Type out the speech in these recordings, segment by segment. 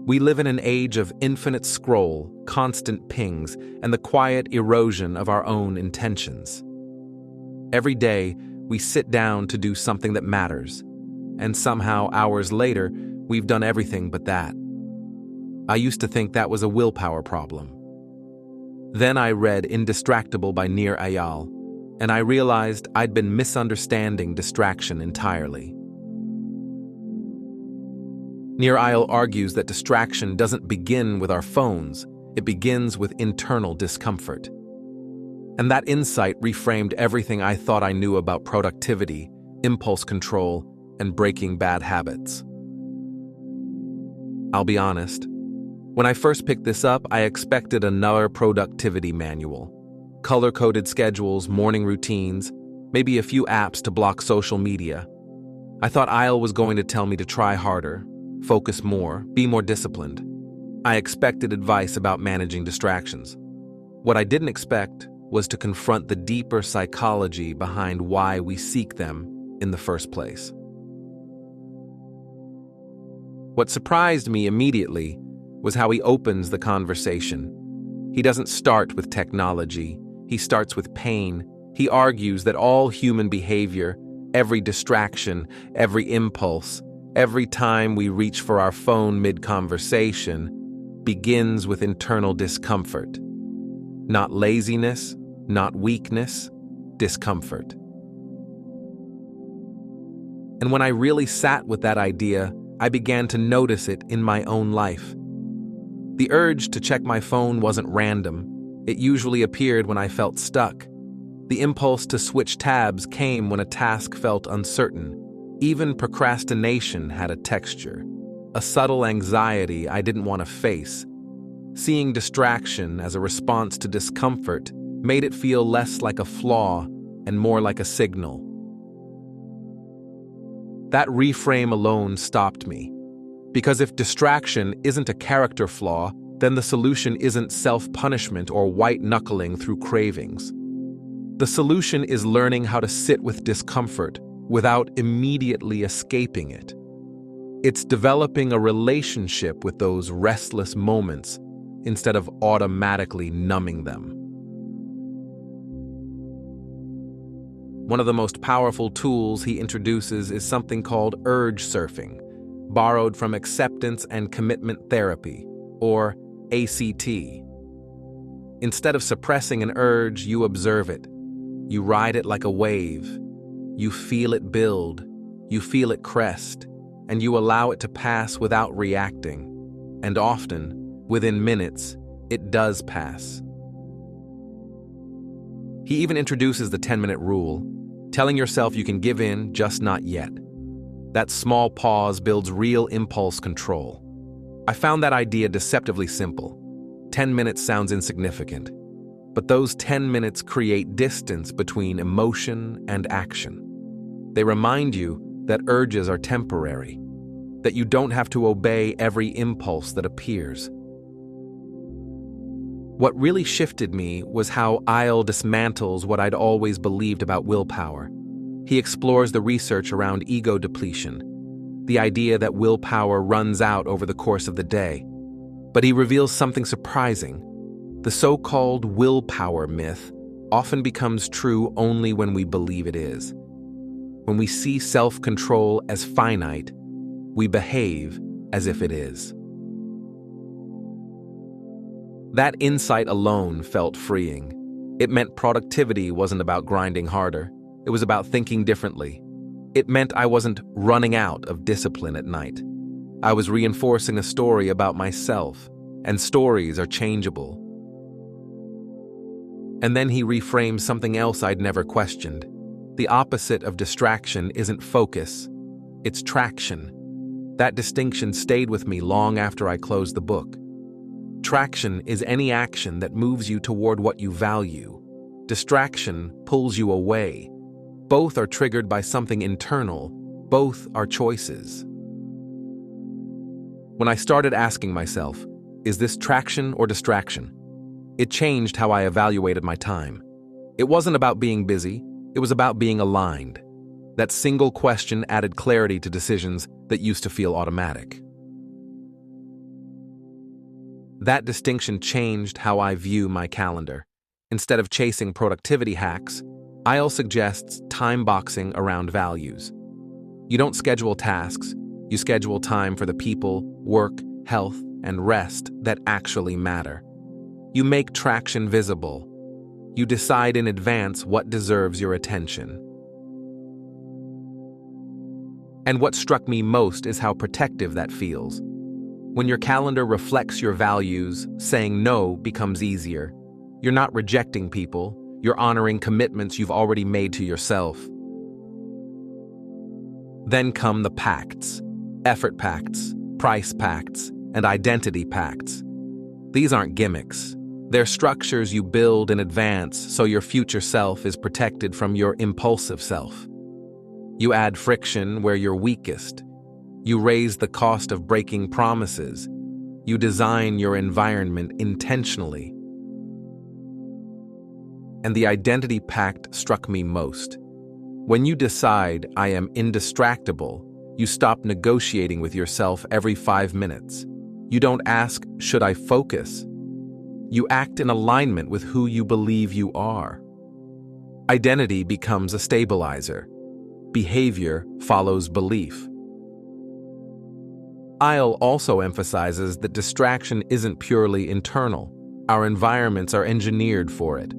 We live in an age of infinite scroll, constant pings, and the quiet erosion of our own intentions. Every day, we sit down to do something that matters, and somehow, hours later, we've done everything but that. I used to think that was a willpower problem. Then I read Indistractable by Nir Eyal, and I realized I'd been misunderstanding distraction entirely. Nir Eyal argues that distraction doesn't begin with our phones, it begins with internal discomfort. And that insight reframed everything I thought I knew about productivity, impulse control, and breaking bad habits. I'll be honest, when I first picked this up, I expected another productivity manual. Color-coded schedules, morning routines, maybe a few apps to block social media. I thought Eyal was going to tell me to try harder, focus more, be more disciplined. I expected advice about managing distractions. What I didn't expect was to confront the deeper psychology behind why we seek them in the first place. What surprised me immediately was how he opens the conversation. He doesn't start with technology, he starts with pain. He argues that all human behavior, every distraction, every impulse, every time we reach for our phone mid-conversation, begins with internal discomfort. Not laziness, not weakness, discomfort. And when I really sat with that idea, I began to notice it in my own life. The urge to check my phone wasn't random. It usually appeared when I felt stuck. The impulse to switch tabs came when a task felt uncertain. Even procrastination had a texture, a subtle anxiety I didn't want to face. Seeing distraction as a response to discomfort made it feel less like a flaw and more like a signal. That reframe alone stopped me. Because if distraction isn't a character flaw, then the solution isn't self-punishment or white-knuckling through cravings. The solution is learning how to sit with discomfort without immediately escaping it. It's developing a relationship with those restless moments instead of automatically numbing them. One of the most powerful tools he introduces is something called urge surfing, borrowed from acceptance and commitment therapy, or ACT. Instead of suppressing an urge, you observe it. You ride it like a wave. You feel it build. You feel it crest. And you allow it to pass without reacting. And often, within minutes, it does pass. He even introduces the 10-minute rule, telling yourself you can give in, just not yet. That small pause builds real impulse control. I found that idea deceptively simple. 10 minutes sounds insignificant, but those 10 minutes create distance between emotion and action. They remind you that urges are temporary, that you don't have to obey every impulse that appears. What really shifted me was how Eyal dismantles what I'd always believed about willpower. He explores the research around ego depletion, the idea that willpower runs out over the course of the day. But he reveals something surprising. The so-called willpower myth often becomes true only when we believe it is. When we see self-control as finite, we behave as if it is. That insight alone felt freeing. It meant productivity wasn't about grinding harder. It was about thinking differently. It meant I wasn't running out of discipline at night. I was reinforcing a story about myself, and stories are changeable. And then he reframed something else I'd never questioned. The opposite of distraction isn't focus, it's traction. That distinction stayed with me long after I closed the book. Traction is any action that moves you toward what you value. Distraction pulls you away. Both are triggered by something internal. Both are choices. When I started asking myself, is this traction or distraction? It changed how I evaluated my time. It wasn't about being busy, it was about being aligned. That single question added clarity to decisions that used to feel automatic. That distinction changed how I view my calendar. Instead of chasing productivity hacks, Eyal suggests time-boxing around values. You don't schedule tasks, you schedule time for the people, work, health, and rest that actually matter. You make traction visible. You decide in advance what deserves your attention. And what struck me most is how protective that feels. When your calendar reflects your values, saying no becomes easier. You're not rejecting people, you're honoring commitments you've already made to yourself. Then come the pacts, effort pacts, price pacts, and identity pacts. These aren't gimmicks. They're structures you build in advance so your future self is protected from your impulsive self. You add friction where you're weakest. You raise the cost of breaking promises. You design your environment intentionally. And the identity pact struck me most. When you decide, I am indistractable, you stop negotiating with yourself every 5 minutes. You don't ask, should I focus? You act in alignment with who you believe you are. Identity becomes a stabilizer. Behavior follows belief. Eyal also emphasizes that distraction isn't purely internal. Our environments are engineered for it.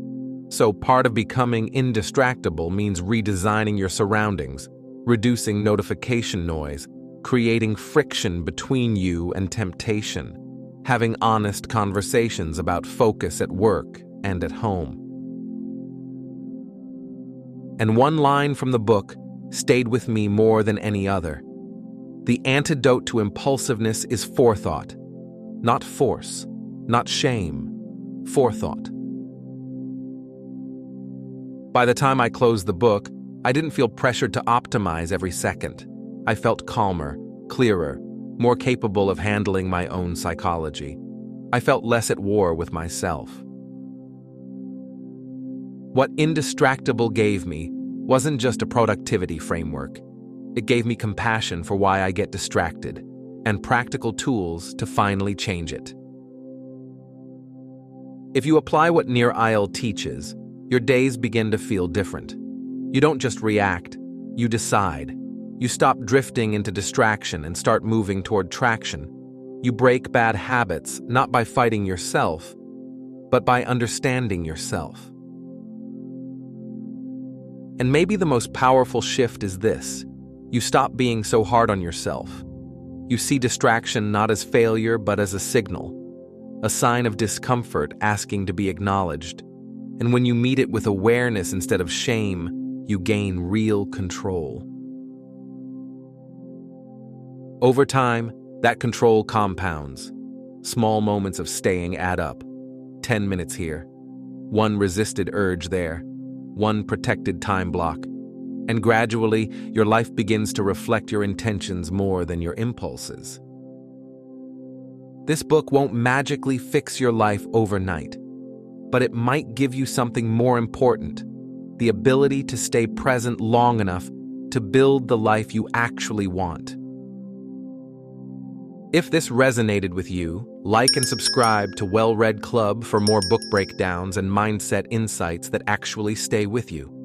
So part of becoming indistractable means redesigning your surroundings, reducing notification noise, creating friction between you and temptation, having honest conversations about focus at work and at home. And one line from the book stayed with me more than any other. The antidote to impulsiveness is forethought, not force, not shame, forethought. By the time I closed the book, I didn't feel pressured to optimize every second. I felt calmer, clearer, more capable of handling my own psychology. I felt less at war with myself. What Indistractable gave me wasn't just a productivity framework. It gave me compassion for why I get distracted and practical tools to finally change it. If you apply what Nir Eyal teaches, your days begin to feel different. You don't just react, you decide. You stop drifting into distraction and start moving toward traction. You break bad habits not by fighting yourself, but by understanding yourself. And maybe the most powerful shift is this. You stop being so hard on yourself. You see distraction not as failure but as a signal, a sign of discomfort asking to be acknowledged. And when you meet it with awareness instead of shame, you gain real control. Over time, that control compounds. Small moments of staying add up. 10 minutes here, one resisted urge there, one protected time block. And gradually, your life begins to reflect your intentions more than your impulses. This book won't magically fix your life overnight, but it might give you something more important, the ability to stay present long enough to build the life you actually want. If this resonated with you, like and subscribe to WellReadClub for more book breakdowns and mindset insights that actually stay with you.